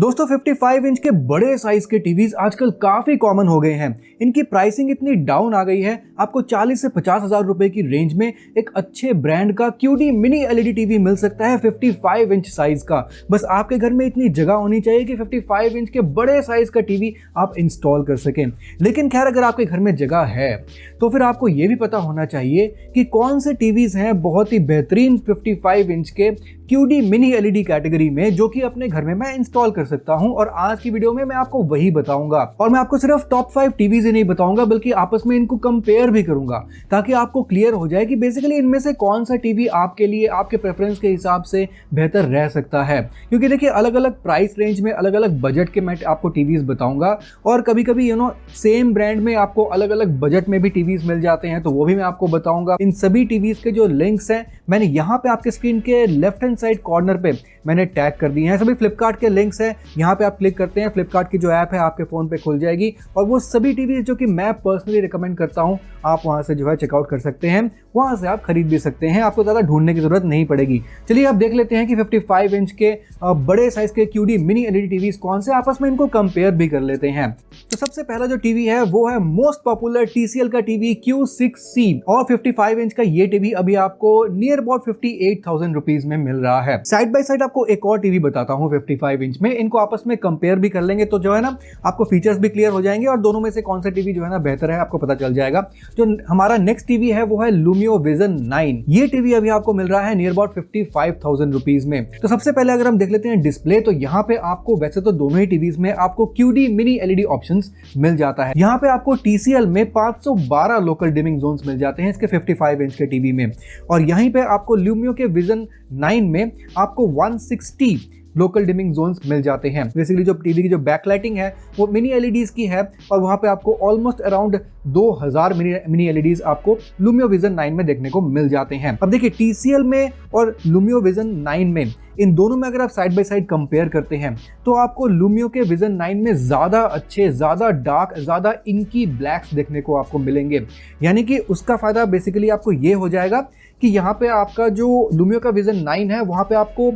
दोस्तों 55 इंच के बड़े साइज के टीवीज आजकल काफी कॉमन हो गए हैं। इनकी प्राइसिंग इतनी डाउन आ गई है, आपको 40 से 50 हजार रुपए की रेंज में एक अच्छे ब्रांड का QD मिनी एलईडी टीवी मिल सकता है 55 इंच साइज का। बस आपके घर में इतनी जगह होनी चाहिए कि 55 इंच के बड़े साइज का टीवी आप इंस्टॉल कर सकें। लेकिन खैर, अगर आपके घर में जगह है तो फिर आपको यह भी पता होना चाहिए कि कौन से टीवीज हैं बहुत ही बेहतरीन 55 इंच के QD मिनी एलईडी कैटेगरी में, जो कि अपने घर में मैं इंस्टॉल कर सकता हूं। और आज की वीडियो में मैं आपको वही बताऊंगा, और मैं आपको सिर्फ टॉप 5 टीवीज ही नहीं बताऊंगा बल्कि आपस में इनको कंपेयर भी करूंगा, ताकि आपको क्लियर हो जाए कि बेसिकली इनमें से कौन सा टीवी आपके लिए, आपके प्रेफरेंस के हिसाब से बेहतर रह सकता है। क्योंकि देखिए, अलग अलग प्राइस रेंज में अलग अलग बजट के मैं आपको टीवीज बताऊंगा, और कभी कभी सेम ब्रांड में आपको अलग अलग बजट में भी टीवीज मिल जाते हैं, तो वो भी मैं आपको बताऊंगा। इन सभी टीवीज के जो लिंक्स हैं मैंने यहाँ पे आपके स्क्रीन के लेफ्ट हैंड साइड कॉर्नर पे मैंने टैग कर दिए हैं। सभी फ्लिपकार्ट के लिंक्स हैं, यहाँ पे आप क्लिक करते हैं, फ्लिपकार्ट की जो ऐप है आपके फ़ोन पे खुल जाएगी, और वो सभी टीवी जो कि मैं पर्सनली रिकमेंड करता हूँ आप वहाँ से जो है चेकआउट कर सकते हैं, वहाँ से आप खरीद भी सकते हैं, आपको ज़्यादा ढूंढने की ज़रूरत नहीं पड़ेगी। चलिए आप देख लेते हैं कि 55 इंच के बड़े साइज के QD मिनी एलईडी टीवीज कौन से, आपस में इनको कंपेयर भी कर लेते हैं। तो सबसे पहला जो टीवी है वो है मोस्ट पॉपुलर TCL का टीवी Q6C, और 55 इंच का ये टीवी अभी आपको नियर अबाउट 58,000 रुपीज में मिल रहा है। साइड बाय साइड आपको एक और टीवी बताता हूँ 55 इंच में, इनको आपस में कंपेयर भी कर लेंगे तो जो है ना आपको फीचर्स भी क्लियर हो जाएंगे, और दोनों में से कौन सा टीवी जो है ना बेहतर है आपको पता चल जाएगा। जो हमारा नेक्स्ट टीवी है वो है Lumio Vision 9। ये टीवी अभी आपको मिल रहा है नियर अबाउट 55,000 रुपीज में। तो सबसे पहले अगर हम देख लेते हैं डिस्प्ले, तो यहाँ पे आपको वैसे तो दोनों ही टीवीज में आपको QD मिनी एलईडी ऑप्शंस मिल जाता है। यहाँ पे आपको TCL में 512 लोकल डिमिंग जोन्स मिल जाते हैं इसके 55 इंच के टीवी में, और यहीं पे आपको Lumio के Vision 9 में आपको 160 लोकल डिमिंग जोन्स मिल जाते हैं। बेसिकली जो टीवी की जो बैकलाइटिंग है वो मिनी एलईडीज की है, और वहां पे आपको ऑलमोस्ट अराउंड 2000 मिनी एलईडीज आपको Lumio Vision 9 में देखने को मिल जाते हैं। अब देखिए, TCL में और Lumio Vision 9 में, इन दोनों में अगर आप साइड बाय साइड कंपेयर करते हैं तो आपको Lumio के Vision 9 में ज़्यादा अच्छे, ज़्यादा डार्क, ज़्यादा इंकी ब्लैक्स देखने को आपको मिलेंगे। यानी कि उसका फ़ायदा बेसिकली आपको ये हो जाएगा कि यहाँ पे आपका जो Lumio का Vision 9 है वहाँ पे आपको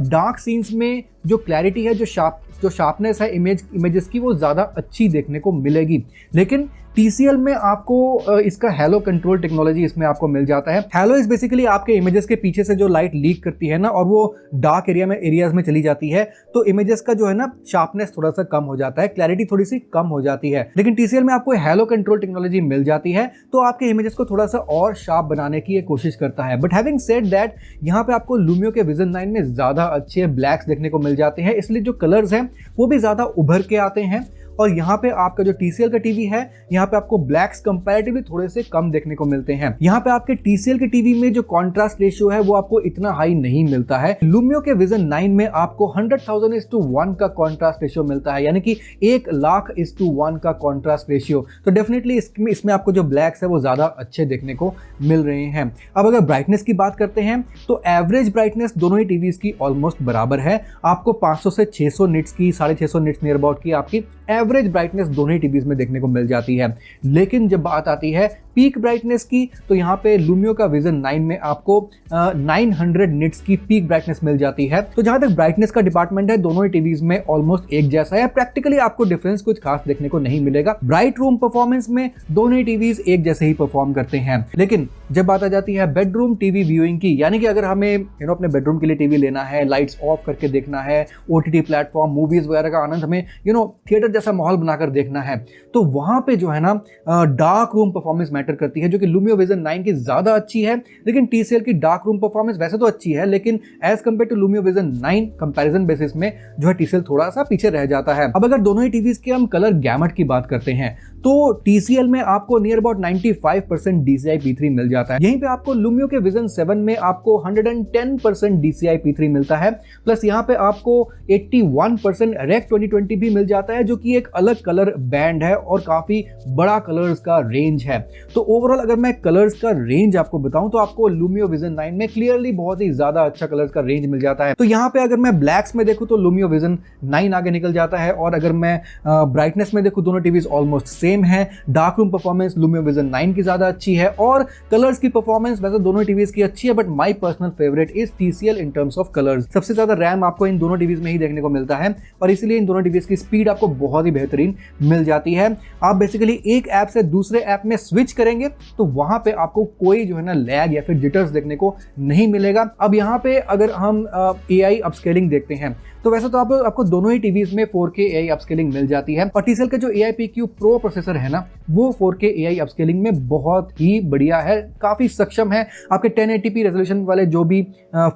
डार्क सीन्स में जो क्लैरिटी है, जो शार्पनेस है इमेजेस की, वो ज़्यादा अच्छी देखने को मिलेगी। लेकिन TCL में आपको इसका हैलो कंट्रोल टेक्नोलॉजी इसमें आपको मिल जाता है। हैलो इज बेसिकली आपके इमेजेस के पीछे से जो लाइट लीक करती है ना, और वो डार्क एरियाज में चली जाती है, तो इमेजेस का जो है ना शार्पनेस थोड़ा सा कम हो जाता है, क्लैरिटी थोड़ी सी कम हो जाती है। लेकिन TCL में आपको हैलो कंट्रोल टेक्नोलॉजी मिल जाती है, तो आपके इमेजेस को थोड़ा सा और शार्प बनाने की कोशिश करता है। बट हैविंग सेड दैट, यहाँ पे आपको Lumio के Vision 9 में ज़्यादा अच्छे ब्लैक्स देखने को मिल जाते हैं, इसलिए जो कलर्स हैं वो भी ज़्यादा उभर के आते हैं। और यहाँ पे आपका जो TCL का टीवी है, यहाँ पे आपको ब्लैक्स कंपैरेटिवली थोड़े से कम देखने को मिलते हैं। यहाँ पे आपके TCL के टीवी में जो कॉन्ट्रास्ट रेशियो है वो आपको इतना हाई नहीं मिलता है। Lumio के Vision 9 में आपको 100,000:1 का कॉन्ट्रास्ट रेशियो मिलता है, यानी कि 1,00,000:1 का कॉन्ट्रास्ट रेशियो। तो डेफिनेटली इसमें आपको जो ब्लैक्स है वो ज्यादा अच्छे देखने को मिल रहे हैं। अब अगर ब्राइटनेस की बात करते हैं तो एवरेज ब्राइटनेस दोनों ही टीवीज की ऑलमोस्ट बराबर है। आपको 500 से 600 निट्स की, 650 निट्स नियर अबाउट की आपकी एवरेज ब्राइटनेस दोनों ही टीवीज में देखने को मिल जाती है। लेकिन जब बात आती है पीक ब्राइटनेस की, तो यहाँ पे Lumio का Vision 9 में आपको 900 निट्स की पीक ब्राइटनेस मिल जाती है। तो जहां तक ब्राइटनेस का डिपार्टमेंट है, दोनों ही टीवीज में ऑलमोस्ट एक जैसा है। प्रैक्टिकली आपको डिफरेंस कुछ खास देखने को नहीं मिलेगा। ब्राइट रूम परफॉर्मेंस में दोनों ही टीवीज एक जैसे ही परफॉर्म करते हैं। लेकिन जब बात आ जाती है बेडरूम टीवी व्यूइंग की, यानी कि अगर हमें अपने बेडरूम के लिए टीवी लेना है, लाइट्स ऑफ करके देखना है, OTT प्लेटफॉर्म, मूवीज वगैरह का आनंद हमें थिएटर जैसा माहौल बनाकर देखना है, तो वहां पे जो है ना डार्क रूम परफॉर्मेंस मैटर करती है, जो कि Lumio Vision 9 की ज्यादा अच्छी है। लेकिन TCL की डार्क रूम परफॉर्मेंस वैसे तो अच्छी है, लेकिन as compare to Lumio Vision 9 comparison basis में जो है TCL थोड़ा सा पीछे रह जाता है। अब अगर दोनों ही टीवीज के हम कलर गैमट की बात करते हैं तो TCL में आपको नियर अबाउट 95% DCI P3 मिल जाता है। यहीं पे आपको Lumio के Vision 7 में आपको 110% DCI P3 मिलता है, प्लस यहाँ पे आपको 81% Rec 2020 भी मिल जाता है, जो कि एक अलग कलर बैंड है और काफी बड़ा कलर्स का रेंज है। तो ओवरऑल अगर मैं कलर्स का रेंज आपको बताऊं तो आपको Lumio Vision 9 में क्लियरली बहुत ही ज्यादा अच्छा कलर्स का रेंज मिल जाता है। तो यहाँ पे अगर मैं ब्लैक्स में देखूं तो Lumio Vision 9 आगे निकल जाता है, और अगर मैं ब्राइटनेस में देखूं दोनों टीवीज ऑलमोस्ट सेम है। Dark room performance Lumio Vision 9 की ज्यादा अच्छी है, और कलर्स की परफॉर्मेंस वैसे दोनों टीवीज की अच्छी है, but my personal favourite is TCL in terms of colours. सबसे ज्यादा रैम आपको इन दोनों टीवीज में ही देखने को मिलता है, और इसीलिए इन दोनों टीवीज की स्पीड आपको बहुत ही बेहतरीन मिल जाती है। आप बेसिकली एक ऐप से दूसरे ऐप में स्विच करेंगे तो वहां पे आपको कोई जो है ना लैग या फिर जिटर्स देखने को नहीं मिलेगा। अब यहाँ पे अगर हम AI अपस्केलिंग देखते हैं तो वैसे तो आपको दोनों ही टीवीज में 4K AI अपस्केलिंग मिल जाती है और TCL का जो AIPQ Pro प्रोसेसर है ना वो 4K AI अपस्केलिंग में बहुत ही बढ़िया है, काफी सक्षम है। आपके 1080p रेजोल्यूशन वाले जो भी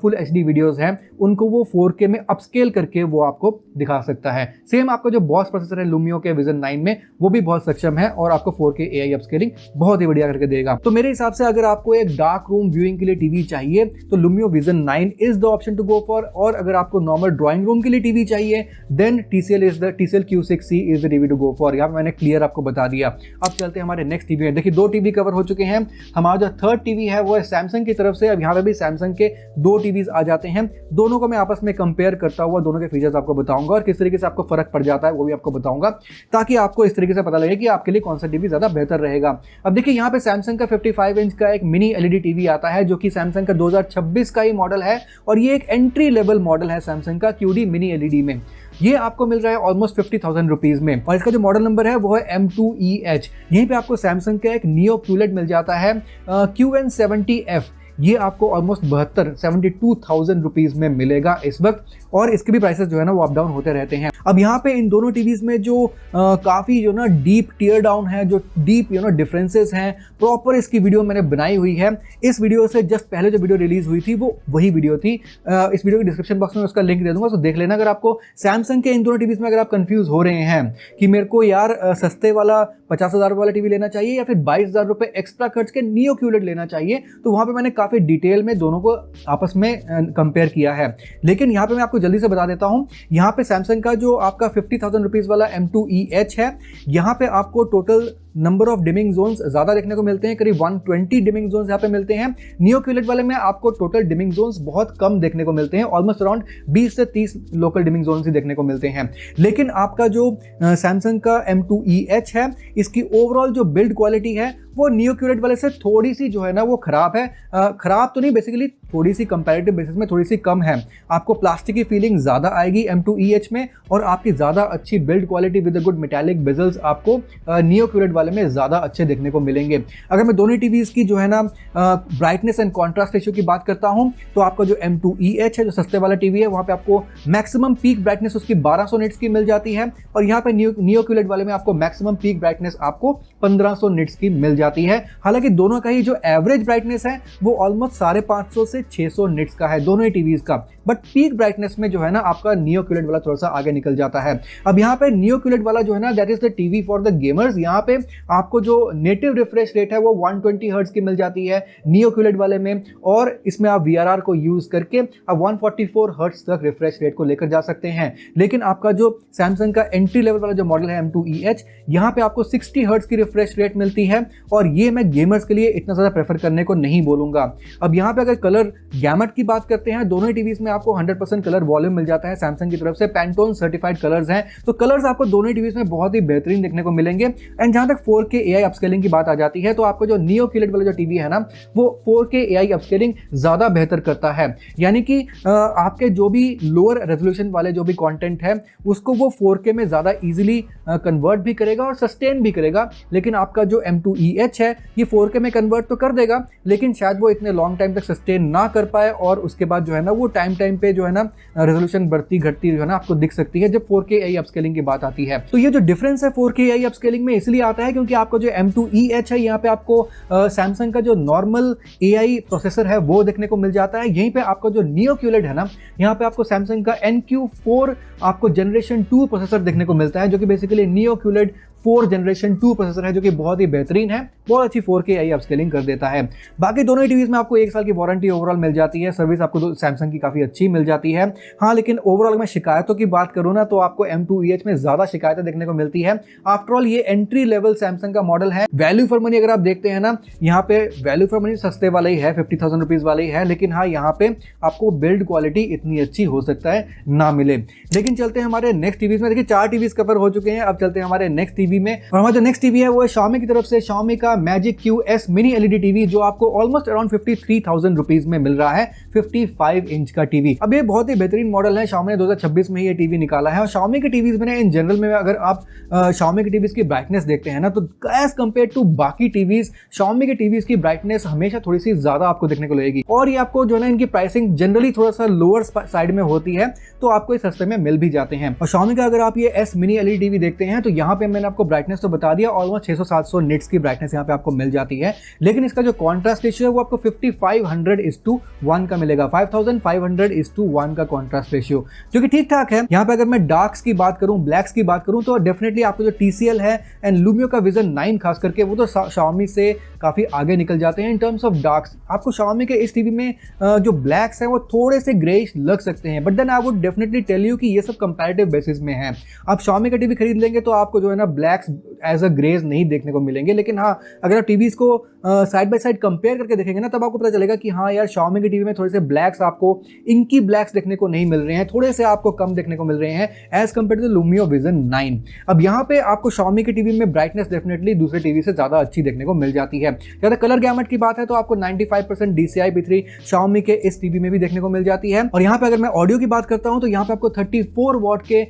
फुल HD वीडियोस हैं उनको वो 4K में अपस्केल करके वो आपको दिखा सकता है। सेम आपका जो बॉस प्रोसेसर है लुमियो के विजन 9 में वो भी बहुत सक्षम है और आपको 4K AI अपस्केलिंग बहुत ही बढ़िया करके देगा। तो मेरे हिसाब से अगर आपको एक डार्क रूम व्यूइंग के लिए टीवी चाहिए तो Lumio Vision 9 is the option to go for, और अगर आपको नॉर्मल ड्राइंग रूम के लिए टीवी चाहिए then TCL Q6C is the TV to go for. यहाँ पे मैंने क्लियर आपको बता दिया। अब चलते हैं हमारे नेक्स्ट टीवी में। देखिए 2 टीवी कवर हो चुके हैं। हमारा जो थर्ड टीवी है वो है सैमसंग की तरफ से। अब यहाँ पे भी सैमसंग के 2 टीवीज आ जाते हैं। दोनों को मैं आपस में कंपेयर करता हुआ दोनों के फीचर्स आपको बताऊंगा और किस तरीके से आपको फर्क पड़ जाता है वो भी आपको बताऊंगा, ताकि आपको इस तरीके से पता लगे कि आपके लिए कौन सा टीवी ज्यादा बेहतर रहेगा। अब देखिए यहाँ पे सैमसंग का 55 इंच का एक मिनी LED टीवी आता है जो कि सैमसंग का 2026 का ही मॉडल है और ये एक एंट्री लेवल मॉडल है सैमसंग का QD मिनी LED में। ये आपको मिल रहा है ऑलमोस्ट 50,000 रुपीज में और इसका जो मॉडल नंबर है वो है M2EH। यहीं पे आपको सैमसंग का एक नियो QLED मिल जाता है QN70F। ये आपको ऑलमोस्ट 72,000 रुपीज में मिलेगा इस वक्त, और इसके भी प्राइसेस जो है ना वो अप डाउन होते रहते हैं। अब यहाँ पे इन दोनों टीवीज में जो काफी जो ना डीप टीयर डाउन है, जो डीप डिफरेंसेस हैं, प्रॉपर इसकी वीडियो मैंने बनाई हुई है। इस वीडियो से जस्ट पहले जो वीडियो रिलीज हुई थी वो वही वीडियो थी। इस वीडियो के डिस्क्रिप्शन बॉक्स में उसका लिंक दे दूंगा, तो देख लेना। अगर आपको सैमसंग के इन दोनों टीवीज में अगर आप कंफ्यूज हो रहे हैं कि मेरे को यार सस्ते वाला 50,000 वाला टीवी लेना चाहिए या फिर 22,000 रुपए एक्स्ट्रा खर्च के नियो QLED लेना चाहिए, तो वहां पे मैंने काफी डिटेल में दोनों को आपस में कंपेयर किया है। लेकिन यहाँ पे मैं आपको जल्दी से बता देता हूँ, यहाँ पे सैमसंग का जो आपका 50,000 रुपीज वाला M2EH है, यहाँ पे आपको total number of dimming zones ज्यादा देखने को मिलते हैं, करीब 120 डिमिंग जोन्स यहाँ पे मिलते हैं। नियो QLED वाले में आपको टोटल डिमिंग जोन्स बहुत कम देखने को मिलते हैं, ऑलमोस्ट अराउंड 20 से 30 लोकल डिमिंग जोन्स ही देखने को मिलते हैं। लेकिन आपका जो सैमसंग का M2EH है, इसकी ओवरऑल जो बिल्ड क्वालिटी है वो नियो QLED वाले से थोड़ी सी जो है ना वो खराब है। खराब तो नहीं, बेसिकली थोड़ी सी कंपैरेटिव बेसिस में थोड़ी सी कम है। आपको प्लास्टिक की फीलिंग ज्यादा आएगी M2EH में, और आपकी ज्यादा अच्छी build quality with good metallic bezels आपको नियो QLED वाले में ज्यादा अच्छे देखने को मिलेंगे। अगर मैं दोनों टीवीज की जो है ना ब्राइटनेस एंड कॉन्ट्रास्ट रेशियो की बात करता हूं, तो आपका जो M2EH है, जो सस्ते वाला टीवी है, वहां पे आपको मैक्सिमम पीक ब्राइटनेस उसकी 1200 निट्स की मिल जाती है, और यहाँ पे नियो QLED वाले में आपको मैक्सिमम पीक ब्राइटनेस आपको 1500 निट्स की मिल जाती है। हालांकि दोनों का ही जो एवरेज ब्राइटनेस है वो ऑलमोस्ट 550 से 600 निट्स का है दोनों ही टीवीज का, बट पीक ब्राइटनेस में जो है ना आपका नियो QLED वाला थोड़ा सा आगे निकल जाता है। अब यहाँ पे नियो QLED वाला जो है ना that is the TV for the gamers. यहाँ पे आपको जो नेटिव रिफ्रेश रेट है वो 120 हर्ट्ज की मिल जाती है नियो QLED वाले में, और इसमें आप VRR को यूज करके आप 144 हर्ट्ज तक रिफ्रेश रेट को लेकर जा सकते हैं। लेकिन आपका जो सैमसंग का एंट्री लेवल वाला जो मॉडल है M2EH, यहाँ पे आपको 60 हर्ट्ज की रिफ्रेश रेट मिलती है, और ये मैं गेमर्स के लिए इतना ज्यादा प्रेफर करने को नहीं बोलूंगा। अब यहाँ पे अगर कलर गैमट की बात करते हैं, दोनों ही टीवीज में आपको 100% कलर वॉल्यूम मिल जाता है सैमसंग की तरफ से। पैंटोन सर्टिफाइड कलर्स हैं, तो कलर्स आपको दोनों ही टीवीज में बहुत ही बेहतरीन देखने को मिलेंगे। एंड जहां तक 4K AI अपस्केलिंग की बात आ जाती है, तो आपको जो नियो QLED वाला जो टीवी है ना वो 4K AI अपस्केलिंग ज्यादा बेहतर करता है। यानी कि आपके जो भी लोअर रेजोल्यूशन वाले जो भी कंटेंट है उसको वो 4K में ज्यादा इजीली कन्वर्ट भी करेगा और सस्टेन भी करेगा। लेकिन आपका जो M2EH है ये 4K में कन्वर्ट तो कर देगा, लेकिन शायद वो इतने लॉन्ग टाइम तक सस्टेन ना कर पाए, और उसके बाद जो है ना वो टाइम पे जो है ना रेजोल्यूशन बढ़ती घटती जो है ना आपको दिख सकती है जब 4K AI अपस्केलिंग की बात आती है। तो ये जो डिफरेंस है 4K AI अपस्केलिंग में इसलिए आता है क्योंकि आपको जो M2EH है यहाँ पे आपको सैमसंग का जो नॉर्मल AI प्रोसेसर है वो देखने को मिल जाता है। यहीं पे आपका जो नियो QLED है ना, यहाँ पे आपको सैमसंग का NQ4 आपको जनरेशन 2 प्रोसेसर देखने को मिलता है, जो कि basically neo QLED 4 generation 2 processor है, जो कि बहुत ही बेहतरीन है, बहुत अच्छी 4K AI अपस्केलिंग कर देता है। बाकी दोनों ही टीवीज में आपको 1 साल की वारंटी ओवरऑल मिल जाती है, सर्विस आपको सैमसंग की काफी अच्छी मिल जाती है। हाँ, लेकिन ओवरऑल मैं शिकायतों की बात करूँ ना, तो आपको M2EH में ज्यादा शिकायतें देखने को मिलती है। आफ्टरऑल ये एंट्री लेवल सैमसंग का मॉडल है। वैल्यू फॉर मनी अगर आप देखते हैं ना, यहाँ पे वैल्यू फॉर मनी सस्ते वाला ही है, 50,000 रुपीज वाला ही है, लेकिन हाँ यहाँ पे आपको बिल्ड क्वालिटी इतनी अच्छी हो सकता है ना मिले। लेकिन चलते हैं हमारे नेक्स्ट टीवीज में। देखिए 4 टीवीज कवर हो चुके हैं, अब चलते हैं हमारे नेक्स्ट टीवी टीवी में। और हमारा जो नेक्स्ट टीवी है वो है Xiaomi की तरफ से, Xiaomi का Magic Q S mini LED TV, जो आपको ऑलमोस्ट अराउंड 53,000 रुपीज में मिल रहा है। 55 इंच का टीवी। अब ये बहुत ही बेहतरीन मॉडल है, Xiaomi ने 2026 में ही ये टीवी निकाला है। और Xiaomi के टीवीज में इन जनरल में अगर आप Xiaomi के टीवीज की ब्राइटनेस देखते हैं ना, तो एज कंपेयर टू बाकी टीवीज Xiaomi के टीवीज की ब्राइटनेस हमेशा थोड़ी सी ज्यादा आपको देखने को लगेगी। और ये आपको जो है ना, इनकी प्राइसिंग जनरली थोड़ा सा लोअर साइड में होती है, तो आपको ये सस्ते में मिल भी जाते हैं। और Xiaomi का अगर आप ये S मिनी एलईडी टीवी देखते हैं, तो यहाँ पे मैंने आपको ब्राइटनेस तो बता दिया, ऑलमोस्ट 600-700 निट्स की ब्राइटनेस यहाँ पे आपको मिल जाती है। लेकिन इसका जो कॉन्ट्रास्ट रेशियो है वो आपको 5500:1 का मिलेगा। 5500:1 का कॉन्ट्रास्ट रेशियो, जो कि ठीक ठाक है। यहाँ पे अगर मैं डार्क्स की बात करूँ, ब्लैक्स की बात करूँ, तो डेफिनेटली आपको जो TCL है एंड Lumia का Vision 9 खास करके, वो तो Xiaomi से काफी आगे निकल जाते हैं इन टर्म्स ऑफ डार्क्स। आपको Xiaomi के इस टीवी में जो ब्लैक्स हैं वो थोड़े से ग्रेइश लग सकते हैं, but then I would definitely tell you कि ये सब कंपैरेटिव बेसिस में है। आप Xiaomi का टीवी खरीद लेंगे तो आपको जो है ना, ब्लैक्स एज अ ग्रेज नहीं देखने को मिलेंगे। लेकिन हाँ, अगर आप टीवीज को साइड बाय साइड कंपेयर करके देखेंगे ना, तब आपको पता चलेगा कि हाँ यार, Xiaomi के टीवी में थोड़े से ब्लैक्स आपको इनकी ब्लैक्स देखने को नहीं मिल रहे हैं, थोड़े से आपको कम देखने को मिल रहे हैं as compare to Lumia Vision 9। अब यहाँ पे आपको Xiaomi के टीवी में ब्राइटनेस डेफिनेटली दूसरे टीवी से ज्यादा अच्छी देखने को मिल जाती है। ज्यादा कलर गैमेट की बात है तो आपको 95% DCI-P3 Xiaomi के इस टीवी में भी देखने को मिल जाती है। और यहाँ पे अगर मैं ऑडियो की बात करता हूँ, तो यहाँ पे आपको 34 वॉट के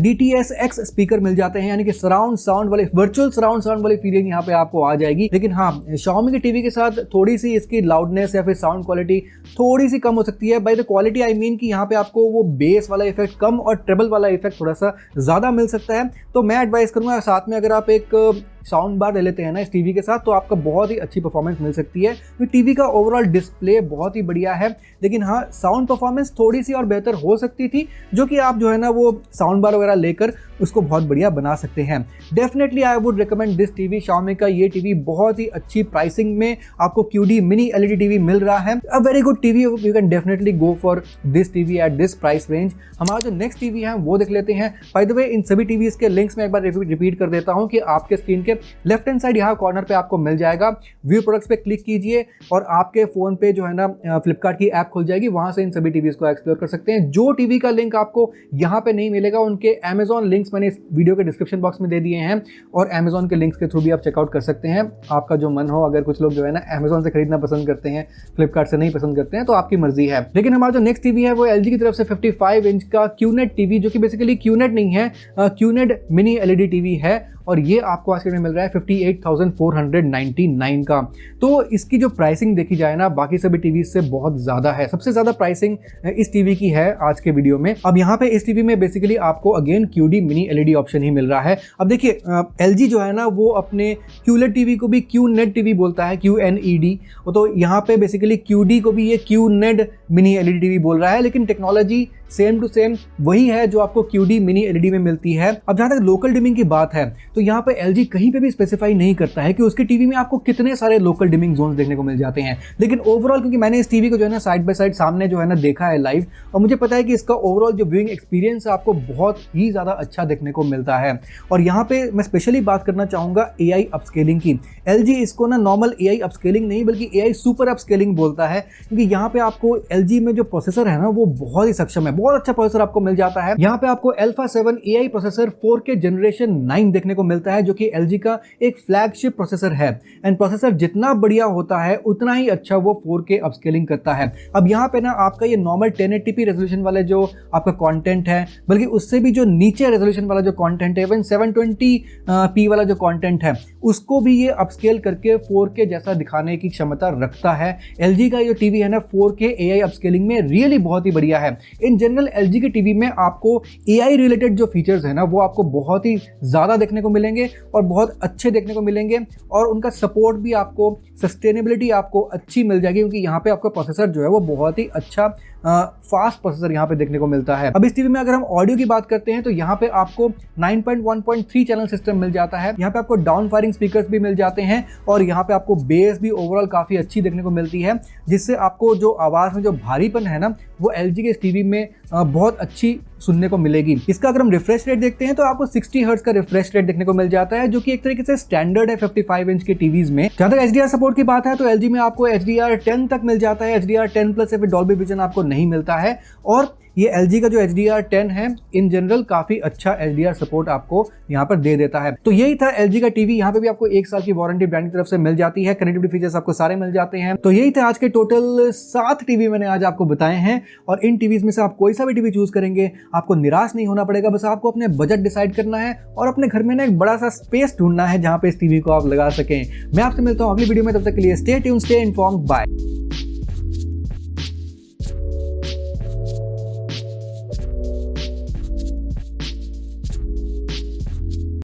DTS-X स्पीकर मिल जाते हैं, यानी कि सराउंड साउंड वाले, वर्चुअल सराउंड साउंड वाली फीलिंग यहाँ पे आपको आ जाएगी। लेकिन हाँ, Xiaomi के टीवी के साथ थोड़ी सी इसकी लाउडनेस या फिर साउंड क्वालिटी थोड़ी सी कम हो सकती है। By the quality I mean कि यहाँ पे आपको वो बेस वाला इफेक्ट कम और ट्रेबल वाला इफेक्ट थोड़ा सा ज्यादा मिल सकता है। तो मैं एडवाइस करूंगा, साथ में अगर आप एक साउंड बार ले लेते हैं ना इस टीवी के साथ, तो आपका बहुत ही अच्छी परफॉर्मेंस मिल सकती है। तो टीवी का ओवरऑल डिस्प्ले बहुत ही बढ़िया है, लेकिन हाँ, साउंड परफॉर्मेंस थोड़ी सी और बेहतर हो सकती थी, जो कि आप जो है ना, वो साउंड बार वगैरह लेकर उसको बहुत बढ़िया बना सकते हैं। Definitely I would recommend this TV. Xiaomi का ये टीवी बहुत ही अच्छी प्राइसिंग में आपको QD मिनी एलईडी टीवी मिल रहा है। A very good TV, you can definitely go for this TV at this price range. हमारा जो नेक्स्ट टीवी है वो देख लेते हैं। बाय द वे, इन सभी टीवीज के लिंक्स में एक बार रिपीट कर देता हूं कि आपके स्क्रीन के लेफ्ट हैंड साइड यहाँ कॉर्नर पे आपको मिल जाएगा। व्यू प्रोडक्ट्स पे क्लिक कीजिए और आपके फोन पे जो है ना, फ्लिपकार्ट की ऐप खुल जाएगी, वहां से इन सभी टीवीज को एक्सप्लोर कर सकते हैं। जो टीवी का लिंक आपको यहाँ पे नहीं मिलेगा, उनके Amazon लिंक्स मैंने इस वीडियो के डिस्क्रिप्शन बॉक्स में दे दिए हैं, और Amazon के लिंक्स के थ्रू भी आप चेकआउट कर सकते हैं। आपका जो मन हो, अगर कुछ लोग जो है ना Amazon से खरीदना पसंद करते हैं, फ्लिपकार्ट से नहीं पसंद करते हैं, तो आपकी मर्जी है। लेकिन हमारा जो नेक्स्ट टीवी है वो LG की तरफ से 55 इंच का QNED टीवी, जो कि बेसिकली QNED नहीं है, QNED मिनी एलईडी टीवी है, और ये आपको आज के में मिल रहा है 58,499 का। तो इसकी जो प्राइसिंग देखी जाए ना, बाकी सभी टीवी से बहुत ज़्यादा है। सबसे ज़्यादा प्राइसिंग इस टीवी की है आज के वीडियो में। अब यहाँ पे इस टीवी में बेसिकली आपको again QD mini LED option ही मिल रहा है। अब देखिए, LG जो है ना, वो अपने QLED टीवी को भी QNED टीवी बोलता है, QNED। तो यहाँ पे बेसिकली QD को भी ये QNED मिनी एलईडी टीवी बोल रहा है, लेकिन टेक्नोलॉजी सेम टू सेम वही है जो आपको QD मिनी एलईडी में मिलती है। अब जहां तक लोकल डिमिंग की बात है, तो यहाँ पे LG कहीं पे भी स्पेसिफाई नहीं करता है कि उसके टीवी में आपको कितने सारे लोकल डिमिंग जोन्स देखने को मिल जाते हैं। लेकिन ओवरऑल, क्योंकि मैंने इस टीवी को जो है ना साइड बाय साइड सामने जो है ना देखा है लाइव, और मुझे पता है कि इसका ओवरऑल जो व्यूइंग एक्सपीरियंस है आपको बहुत ही ज्यादा अच्छा देखने को मिलता है। और यहाँ पे मैं स्पेशली बात करना चाहूंगा AI अपस्केलिंग की। LG इसको ना नॉर्मल AI अपस्केलिंग नहीं, बल्कि AI सुपर अपस्केलिंग बोलता है, क्योंकि यहाँ पे आपको LG में जो प्रोसेसर है ना, वो बहुत ही सक्षम है, बहुत अच्छा प्रोसेसर आपको मिल जाता है। यहाँ पे आपको Alpha 7 AI processor 4K generation 9 देखने को मिलता है, जो कि LG का एक फ्लैगशिप प्रोसेसर है। एंड प्रोसेसर जितना बढ़िया होता है, उतना ही अच्छा वो 4K अपस्केलिंग करता है। अब यहाँ पे ना आपका ये नॉर्मल 1080p रेजोल्यूशन वाले जो आपका कंटेंट है, बल्कि उससे भी जो नीचे रेजोल्यूशन वाला जो कंटेंट है, इवन 720p वाला जो कंटेंट है, उसको भी ये अपस्केल करके 4K जैसा दिखाने की क्षमता रखता है। LG का ये टीवी है ना, 4K AI अपस्केलिंग में रियली बहुत ही बढ़िया है। इन जनरल LG के टीवी में आपको AI रिलेटेड जो फीचर्स है ना, वो आपको बहुत ही ज्यादा देखने को मिलेंगे और बहुत अच्छे देखने को मिलेंगे, और उनका सपोर्ट भी आपको, सस्टेनेबिलिटी आपको अच्छी मिल जाएगी, क्योंकि यहाँ पे आपका प्रोसेसर जो है वो बहुत ही अच्छा फास्ट प्रोसेसर यहाँ पे देखने को मिलता है। अब इस टीवी में अगर हम ऑडियो की बात करते हैं, तो यहाँ पे आपको 9.1.3 चैनल सिस्टम मिल जाता है। यहाँ पे आपको डाउन फायरिंग स्पीकर्स भी मिल जाते हैं, और यहाँ पे आपको बेस भी ओवरऑल काफी अच्छी देखने को मिलती है, जिससे आपको जो आवाज में जो भारीपन है ना, वो LG के इस टीवी में बहुत अच्छी सुनने को मिलेगी। इसका अगर हम रिफ्रेश रेट देखते हैं, तो आपको 60 हर्ट्ज का रिफ्रेश रेट देखने को मिल जाता है, जो कि एक तरीके से स्टैंडर्ड है 55 इंच के टीवीज में। जहां तक HDR सपोर्ट की बात है, तो LG में आपको HDR 10 तक मिल जाता है। HDR 10+ या फिर डॉल्बी विजन आपको नहीं मिलता है। और ये LG का जो HDR10 है इन जनरल काफी अच्छा HDR सपोर्ट आपको यहाँ पर दे देता है। तो यही था LG का टीवी। यहाँ पे भी आपको 1 साल की वारंटी ब्रांड की तरफ से मिल जाती है, कनेक्टिविटी फीचर्स आपको सारे मिल जाते हैं। तो यही था आज के टोटल 7 टीवी मैंने आज आपको बताए हैं, और इन टीवीज में से आप कोई सा भी टीवी चूज करेंगे आपको निराश नहीं होना पड़ेगा। बस आपको अपने बजट डिसाइड करना है और अपने घर में ना एक बड़ा सा स्पेस ढूंढना है जहां पे इस टीवी को आप लगा सकें। मैं आपसे मिलता हूं अगली वीडियो में, तब तक के लिए stay tuned, stay informed, bye.